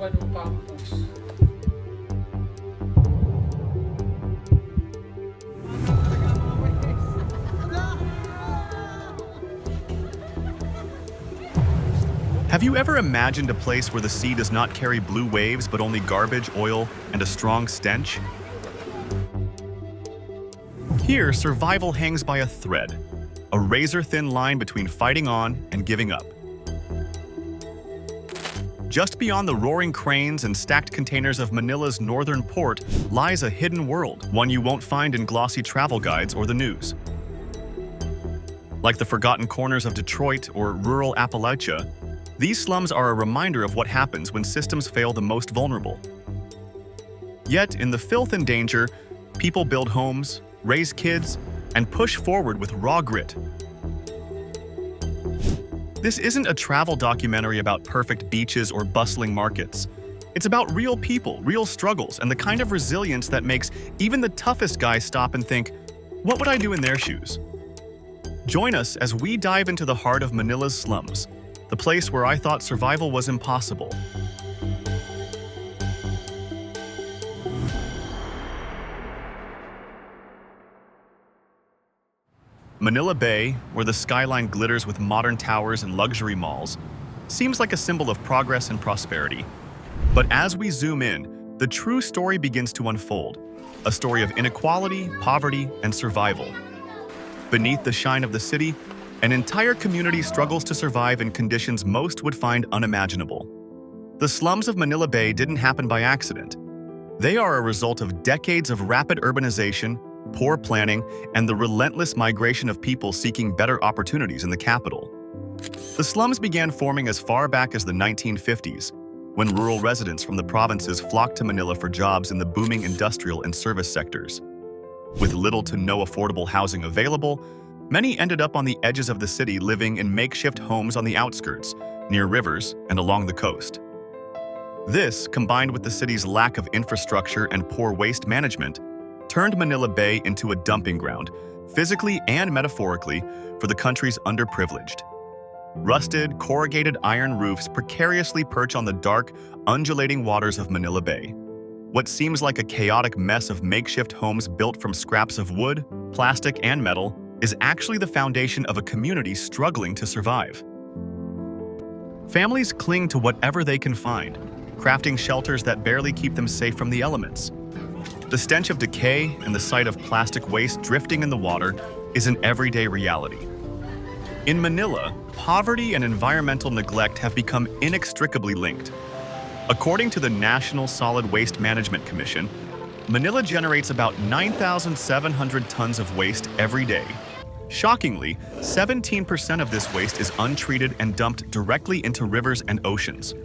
urban campus. Have you ever imagined a place where the sea does not carry blue waves but only garbage, oil, and a strong stench? Here, survival hangs by a thread, a razor-thin line between fighting on and giving up. Just beyond the roaring cranes and stacked containers of Manila's northern port lies a hidden world, one you won't find in glossy travel guides or the news. Like the forgotten corners of Detroit or rural Appalachia, these slums are a reminder of what happens when systems fail the most vulnerable. Yet, in the filth and danger, people build homes, raise kids, and push forward with raw grit. This isn't a travel documentary about perfect beaches or bustling markets. It's about real people, real struggles, and the kind of resilience that makes even the toughest guys stop and think, what would I do in their shoes? Join us as we dive into the heart of Manila's slums, the place where I thought survival was impossible. Manila Bay, where the skyline glitters with modern towers and luxury malls, seems like a symbol of progress and prosperity. But as we zoom in, the true story begins to unfold, a story of inequality, poverty, and survival. Beneath the shine of the city, an entire community struggles to survive in conditions most would find unimaginable. The slums of Manila Bay didn't happen by accident. They are a result of decades of rapid urbanization, poor planning, and the relentless migration of people seeking better opportunities in the capital. The slums began forming as far back as the 1950s, when rural residents from the provinces flocked to Manila for jobs in the booming industrial and service sectors. With little to no affordable housing available, many ended up on the edges of the city living in makeshift homes on the outskirts, near rivers and along the coast. This, combined with the city's lack of infrastructure and poor waste management, turned Manila Bay into a dumping ground, physically and metaphorically, for the country's underprivileged. Rusted, corrugated iron roofs precariously perch on the dark, undulating waters of Manila Bay. What seems like a chaotic mess of makeshift homes built from scraps of wood, plastic, and metal is actually the foundation of a community struggling to survive. Families cling to whatever they can find, crafting shelters that barely keep them safe from the elements. The stench of decay and the sight of plastic waste drifting in the water is an everyday reality. In Manila, poverty and environmental neglect have become inextricably linked. According to the National Solid Waste Management Commission, Manila generates about 9,700 tons of waste every day. Shockingly, 17% of this waste is untreated and dumped directly into rivers and oceans.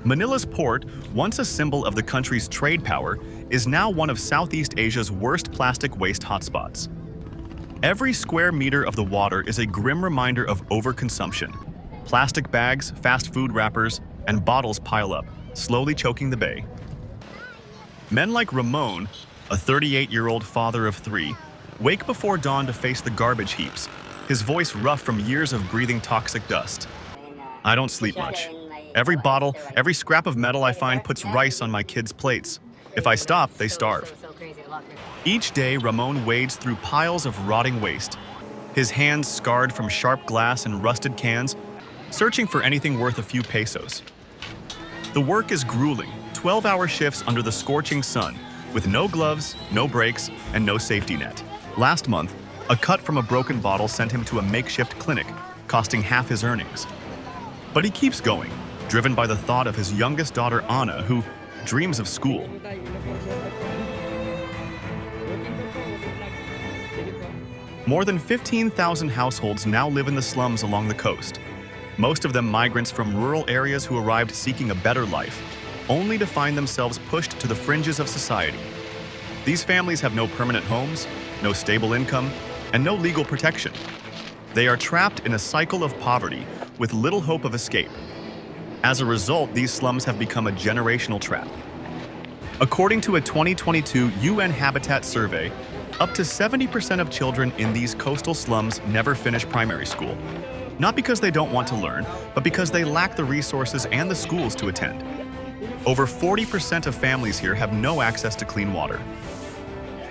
Manila's port, once a symbol of the country's trade power, is now one of Southeast Asia's worst plastic waste hotspots. Every square meter of the water is a grim reminder of overconsumption. Plastic bags, fast food wrappers, and bottles pile up, slowly choking the bay. Men like Ramon, a 38-year-old father of 3, wake before dawn to face the garbage heaps, his voice rough from years of breathing toxic dust. I don't sleep much. Every bottle, every scrap of metal I find puts rice on my kids' plates. If I stop, they starve. Each day, Ramon wades through piles of rotting waste, his hands scarred from sharp glass and rusted cans, searching for anything worth a few pesos. The work is grueling, 12-hour shifts under the scorching sun, with no gloves, no brakes, and no safety net. Last month, a cut from a broken bottle sent him to a makeshift clinic, costing half his earnings. But he keeps going, driven by the thought of his youngest daughter, Anna, who dreams of school. More than 15,000 households now live in the slums along the coast, most of them migrants from rural areas who arrived seeking a better life, only to find themselves pushed to the fringes of society. These families have no permanent homes, no stable income, and no legal protection. They are trapped in a cycle of poverty with little hope of escape. As a result, these slums have become a generational trap. According to a 2022 UN Habitat survey, up to 70% of children in these coastal slums never finish primary school. Not because they don't want to learn, but because they lack the resources and the schools to attend. Over 40% of families here have no access to clean water.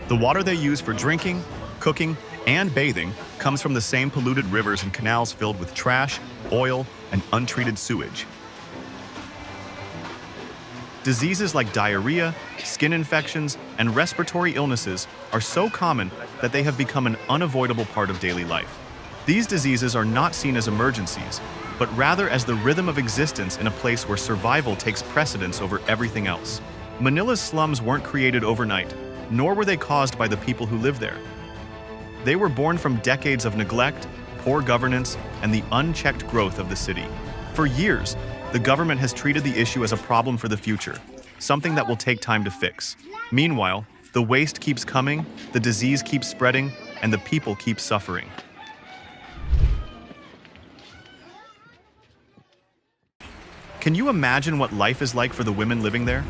The water they use for drinking, cooking, and bathing comes from the same polluted rivers and canals filled with trash, oil, and untreated sewage. Diseases like diarrhea, skin infections, and respiratory illnesses are so common that they have become an unavoidable part of daily life. These diseases are not seen as emergencies, but rather as the rhythm of existence in a place where survival takes precedence over everything else. Manila's slums weren't created overnight, nor were they caused by the people who live there. They were born from decades of neglect, poor governance, and the unchecked growth of the city. For years, the government has treated the issue as a problem for the future, something that will take time to fix. Meanwhile, the waste keeps coming, the disease keeps spreading, and the people keep suffering. Can you imagine what life is like for the women living there?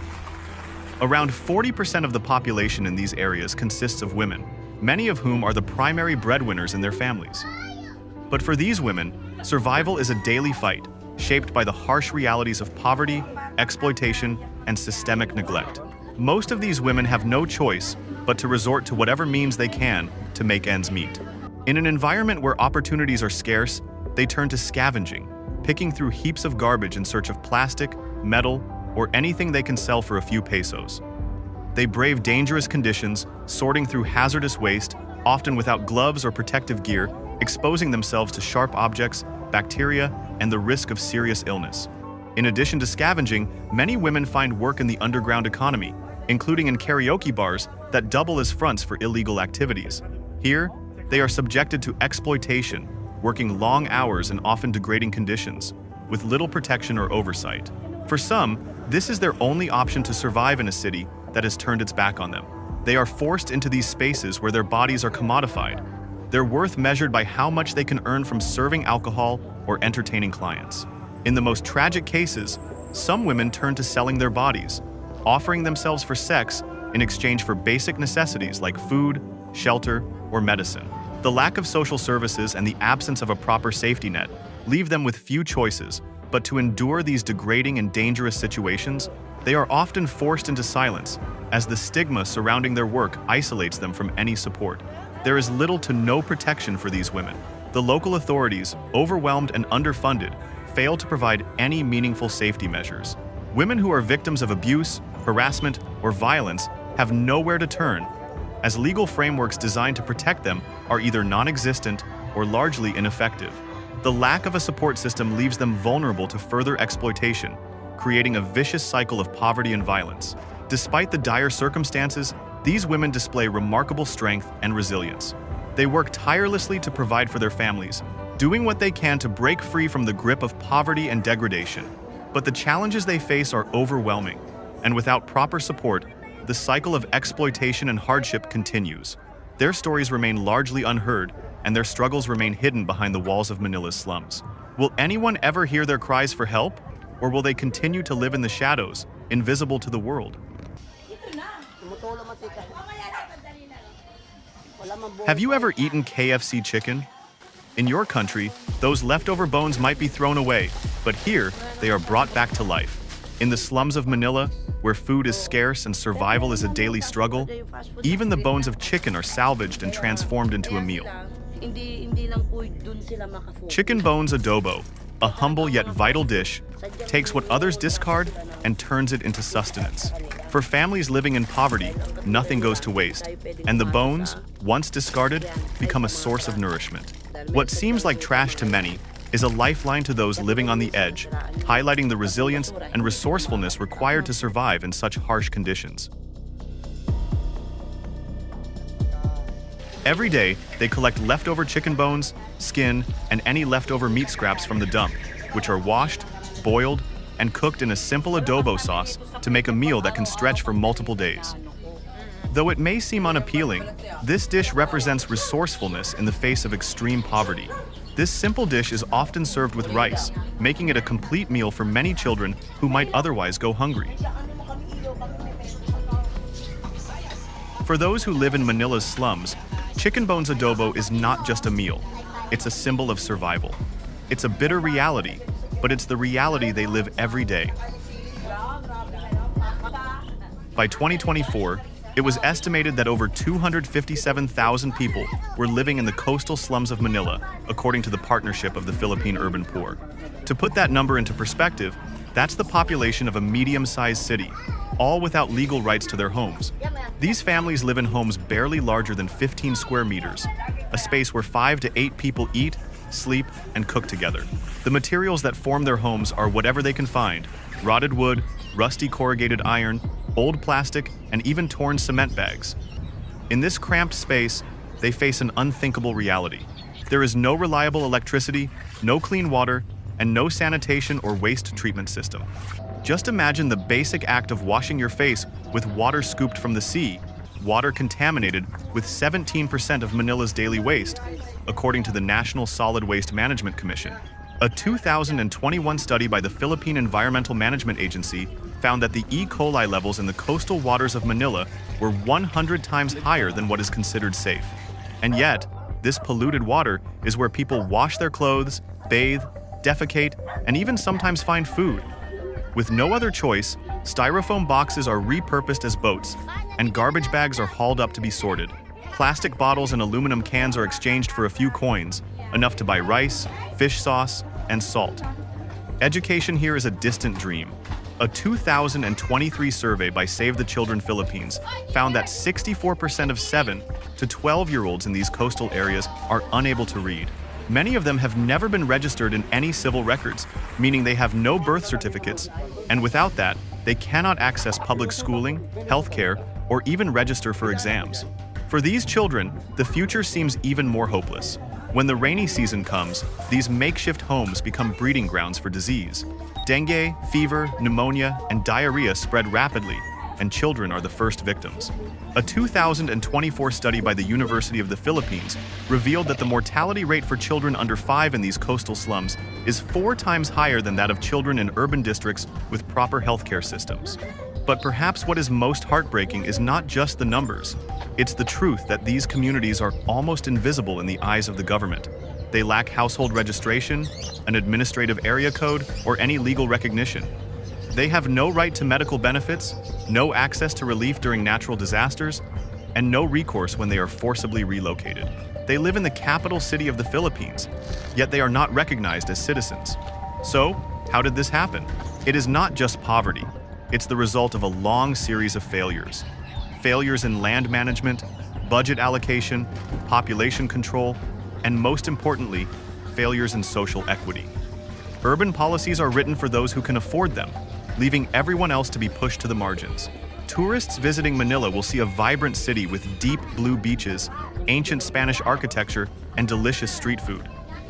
Around 40% of the population in these areas consists of women, many of whom are the primary breadwinners in their families. But for these women, survival is a daily fight, shaped by the harsh realities of poverty, exploitation, and systemic neglect. Most of these women have no choice but to resort to whatever means they can to make ends meet. In an environment where opportunities are scarce, they turn to scavenging, picking through heaps of garbage in search of plastic, metal, or anything they can sell for a few pesos. They brave dangerous conditions, sorting through hazardous waste, often without gloves or protective gear, exposing themselves to sharp objects, bacteria, and the risk of serious illness. In addition to scavenging, many women find work in the underground economy, including in karaoke bars that double as fronts for illegal activities. Here, they are subjected to exploitation, working long hours and often degrading conditions, with little protection or oversight. For some, this is their only option to survive in a city that has turned its back on them. They are forced into these spaces where their bodies are commodified, their worth measured by how much they can earn from serving alcohol or entertaining clients. In the most tragic cases, some women turn to selling their bodies, offering themselves for sex in exchange for basic necessities like food, shelter, or medicine. The lack of social services and the absence of a proper safety net leave them with few choices, but to endure these degrading and dangerous situations, they are often forced into silence, as the stigma surrounding their work isolates them from any support. There is little to no protection for these women. The local authorities, overwhelmed and underfunded, fail to provide any meaningful safety measures. Women who are victims of abuse, harassment, or violence have nowhere to turn, as legal frameworks designed to protect them are either non-existent or largely ineffective. The lack of a support system leaves them vulnerable to further exploitation, creating a vicious cycle of poverty and violence. Despite the dire circumstances, these women display remarkable strength and resilience. They work tirelessly to provide for their families, doing what they can to break free from the grip of poverty and degradation. But the challenges they face are overwhelming, and without proper support, the cycle of exploitation and hardship continues. Their stories remain largely unheard, and their struggles remain hidden behind the walls of Manila's slums. Will anyone ever hear their cries for help, or will they continue to live in the shadows, invisible to the world? Have you ever eaten KFC chicken? In your country, those leftover bones might be thrown away, but here, they are brought back to life. In the slums of Manila, where food is scarce and survival is a daily struggle, even the bones of chicken are salvaged and transformed into a meal. Chicken bones adobo, a humble yet vital dish, takes what others discard and turns it into sustenance. For families living in poverty, nothing goes to waste, and the bones, once discarded, become a source of nourishment. What seems like trash to many is a lifeline to those living on the edge, highlighting the resilience and resourcefulness required to survive in such harsh conditions. Every day, they collect leftover chicken bones, skin, and any leftover meat scraps from the dump, which are washed, boiled, and cooked in a simple adobo sauce to make a meal that can stretch for multiple days. Though it may seem unappealing, this dish represents resourcefulness in the face of extreme poverty. This simple dish is often served with rice, making it a complete meal for many children who might otherwise go hungry. For those who live in Manila's slums, chicken bones adobo is not just a meal, it's a symbol of survival. It's a bitter reality, but it's the reality they live every day. By 2024, it was estimated that over 257,000 people were living in the coastal slums of Manila, according to the Partnership of the Philippine Urban Poor. To put that number into perspective, that's the population of a medium-sized city, all without legal rights to their homes. These families live in homes barely larger than 15 square meters, a space where 5 to 8 people eat, sleep, and cook together. The materials that form their homes are whatever they can find: rotted wood, rusty corrugated iron, old plastic, and even torn cement bags. In this cramped space, they face an unthinkable reality. There is no reliable electricity, no clean water, and no sanitation or waste treatment system. Just imagine the basic act of washing your face with water scooped from the sea, water contaminated with 17% of Manila's daily waste, according to the National Solid Waste Management Commission. A 2021 study by the Philippine Environmental Management Agency found that the E. coli levels in the coastal waters of Manila were 100 times higher than what is considered safe. And yet, this polluted water is where people wash their clothes, bathe, defecate, and even sometimes find food. With no other choice, styrofoam boxes are repurposed as boats, and garbage bags are hauled up to be sorted. Plastic bottles and aluminum cans are exchanged for a few coins, enough to buy rice, fish sauce, and salt. Education here is a distant dream. A 2023 survey by Save the Children Philippines found that 64% of 7 to 12-year-olds in these coastal areas are unable to read. Many of them have never been registered in any civil records, meaning they have no birth certificates, and without that, they cannot access public schooling, healthcare, or even register for exams. For these children, the future seems even more hopeless. When the rainy season comes, these makeshift homes become breeding grounds for disease. Dengue, fever, pneumonia, and diarrhea spread rapidly, and children are the first victims. A 2024 study by the University of the Philippines revealed that the mortality rate for children under 5 in these coastal slums is 4 times higher than that of children in urban districts with proper healthcare systems. But perhaps what is most heartbreaking is not just the numbers. It's the truth that these communities are almost invisible in the eyes of the government. They lack household registration, an administrative area code, or any legal recognition. They have no right to medical benefits, no access to relief during natural disasters, and no recourse when they are forcibly relocated. They live in the capital city of the Philippines, yet they are not recognized as citizens. So, how did this happen? It is not just poverty. It's the result of a long series of failures. Failures in land management, budget allocation, population control, and most importantly, failures in social equity. Urban policies are written for those who can afford them, leaving everyone else to be pushed to the margins. Tourists visiting Manila will see a vibrant city with deep blue beaches, ancient Spanish architecture, and delicious street food.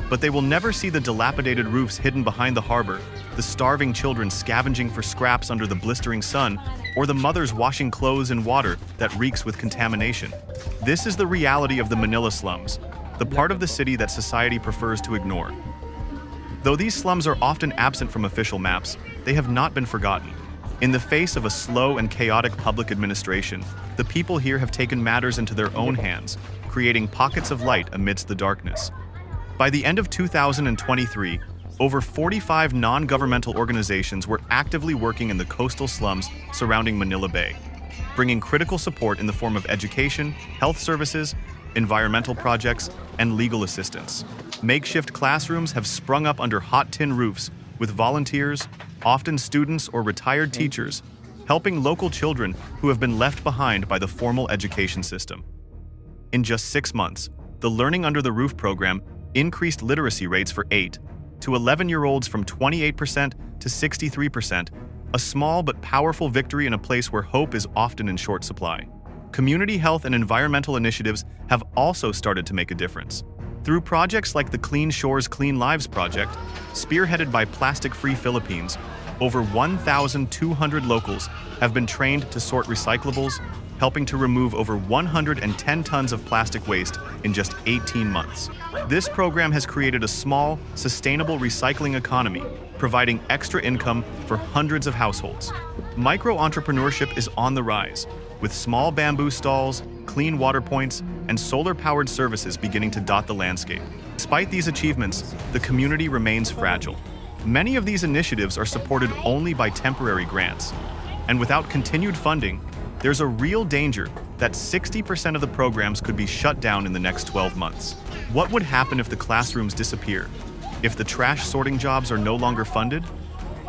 But they will never see the dilapidated roofs hidden behind the harbor, the starving children scavenging for scraps under the blistering sun, or the mothers washing clothes in water that reeks with contamination. This is the reality of the Manila slums, the part of the city that society prefers to ignore. Though these slums are often absent from official maps, they have not been forgotten. In the face of a slow and chaotic public administration, the people here have taken matters into their own hands, creating pockets of light amidst the darkness. By the end of 2023, over 45 non-governmental organizations were actively working in the coastal slums surrounding Manila Bay, bringing critical support in the form of education, health services, environmental projects, and legal assistance. Makeshift classrooms have sprung up under hot tin roofs, with volunteers, often students or retired teachers, helping local children who have been left behind by the formal education system. In just 6 months, the Learning Under the Roof program increased literacy rates for 8 to 11-year-olds from 28% to 63%, a small but powerful victory in a place where hope is often in short supply. Community health and environmental initiatives have also started to make a difference. Through projects like the Clean Shores, Clean Lives project, spearheaded by Plastic Free Philippines, over 1,200 locals have been trained to sort recyclables, helping to remove over 110 tons of plastic waste in just 18 months. This program has created a small, sustainable recycling economy, providing extra income for hundreds of households. Micro-entrepreneurship is on the rise, with small bamboo stalls, clean water points, and solar-powered services beginning to dot the landscape. Despite these achievements, the community remains fragile. Many of these initiatives are supported only by temporary grants, And without continued funding, there's a real danger that 60% of the programs could be shut down in the next 12 months. What would happen if the classrooms disappear? If the trash sorting jobs are no longer funded?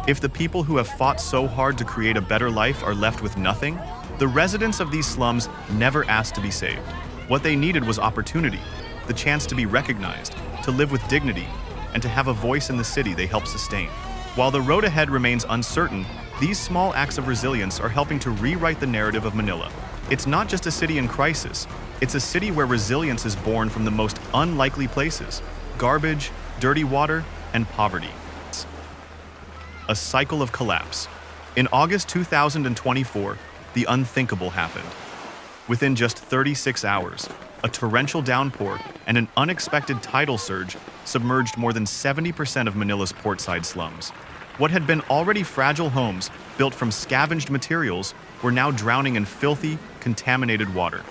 If the people who have fought so hard to create a better life are left with nothing? The residents of these slums never asked to be saved. What they needed was opportunity, the chance to be recognized, to live with dignity, and to have a voice in the city they help sustain. While the road ahead remains uncertain, these small acts of resilience are helping to rewrite the narrative of Manila. It's not just a city in crisis, it's a city where resilience is born from the most unlikely places: garbage, dirty water, and poverty. A cycle of collapse. In August 2024, the unthinkable happened. Within just 36 hours, a torrential downpour and an unexpected tidal surge submerged more than 70% of Manila's portside slums. What had been already fragile homes built from scavenged materials were now drowning in filthy, contaminated water.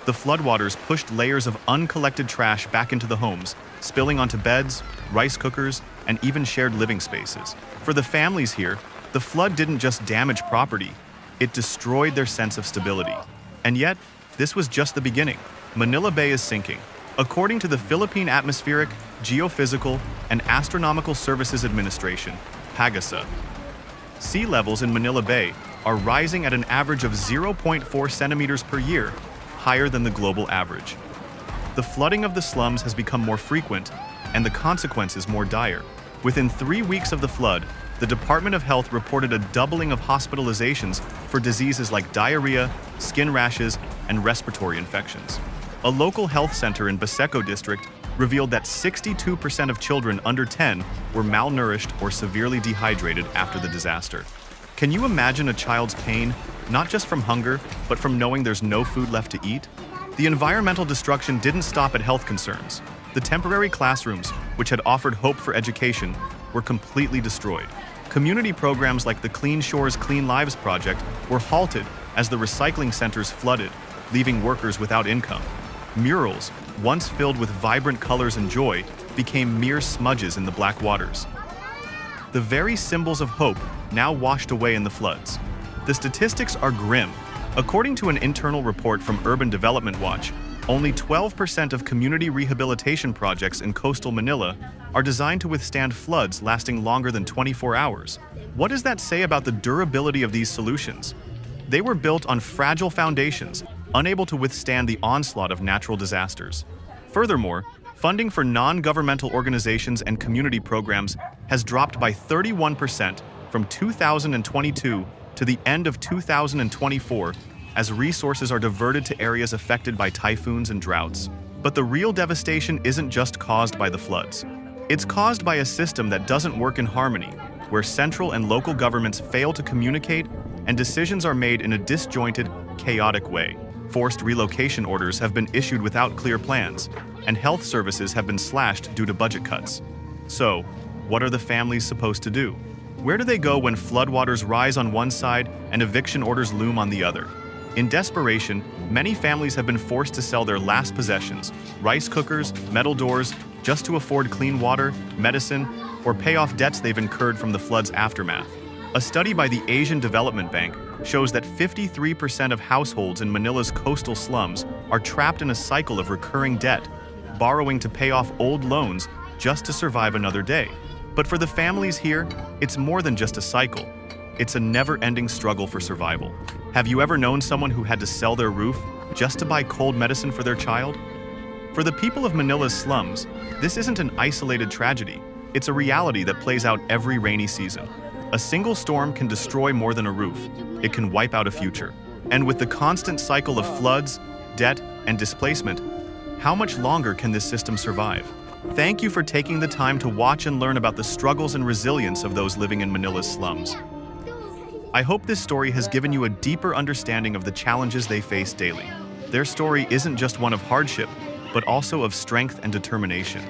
The floodwaters pushed layers of uncollected trash back into the homes, spilling onto beds, rice cookers, and even shared living spaces. For the families here, the flood didn't just damage property, it destroyed their sense of stability. And yet, this was just the beginning. Manila Bay is sinking. According to the Philippine Atmospheric, Geophysical, and Astronomical Services Administration, PAGASA, sea levels in Manila Bay are rising at an average of 0.4 centimeters per year, higher than the global average. The flooding of the slums has become more frequent, and the consequences more dire. Within 3 weeks of the flood, the Department of Health reported a doubling of hospitalizations for diseases like diarrhea, skin rashes, and respiratory infections. A local health center in Baseco district revealed that 62% of children under 10 were malnourished or severely dehydrated after the disaster. Can you imagine a child's pain, not just from hunger, but from knowing there's no food left to eat? The environmental destruction didn't stop at health concerns. The temporary classrooms, which had offered hope for education, were completely destroyed. Community programs like the Clean Shores, Clean Lives project were halted as the recycling centers flooded, leaving workers without income. Murals, once filled with vibrant colors and joy, became mere smudges in the black waters. The very symbols of hope now washed away in the floods. The statistics are grim. According to an internal report from Urban Development Watch, only 12% of community rehabilitation projects in coastal Manila are designed to withstand floods lasting longer than 24 hours. What does that say about the durability of these solutions? They were built on fragile foundations, unable to withstand the onslaught of natural disasters. Furthermore, funding for non-governmental organizations and community programs has dropped by 31% from 2022 to the end of 2024 as resources are diverted to areas affected by typhoons and droughts. But the real devastation isn't just caused by the floods. It's caused by a system that doesn't work in harmony, where central and local governments fail to communicate and decisions are made in a disjointed, chaotic way. Forced relocation orders have been issued without clear plans, and health services have been slashed due to budget cuts. So, what are the families supposed to do? Where do they go when floodwaters rise on one side and eviction orders loom on the other? In desperation, many families have been forced to sell their last possessions, rice cookers, metal doors, just to afford clean water, medicine, or pay off debts they've incurred from the flood's aftermath. A study by the Asian Development Bank shows that 53% of households in Manila's coastal slums are trapped in a cycle of recurring debt, borrowing to pay off old loans just to survive another day. But for the families here, it's more than just a cycle. It's a never-ending struggle for survival. Have you ever known someone who had to sell their roof just to buy cold medicine for their child? For the people of Manila's slums, this isn't an isolated tragedy. It's a reality that plays out every rainy season. A single storm can destroy more than a roof. It can wipe out a future. And with the constant cycle of floods, debt, and displacement, how much longer can this system survive? Thank you for taking the time to watch and learn about the struggles and resilience of those living in Manila's slums. I hope this story has given you a deeper understanding of the challenges they face daily. Their story isn't just one of hardship, but also of strength and determination.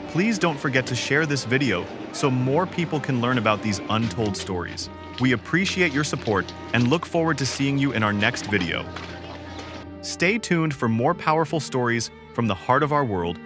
Please don't forget to share this video so more people can learn about these untold stories. We appreciate your support and look forward to seeing you in our next video. Stay tuned for more powerful stories from the heart of our world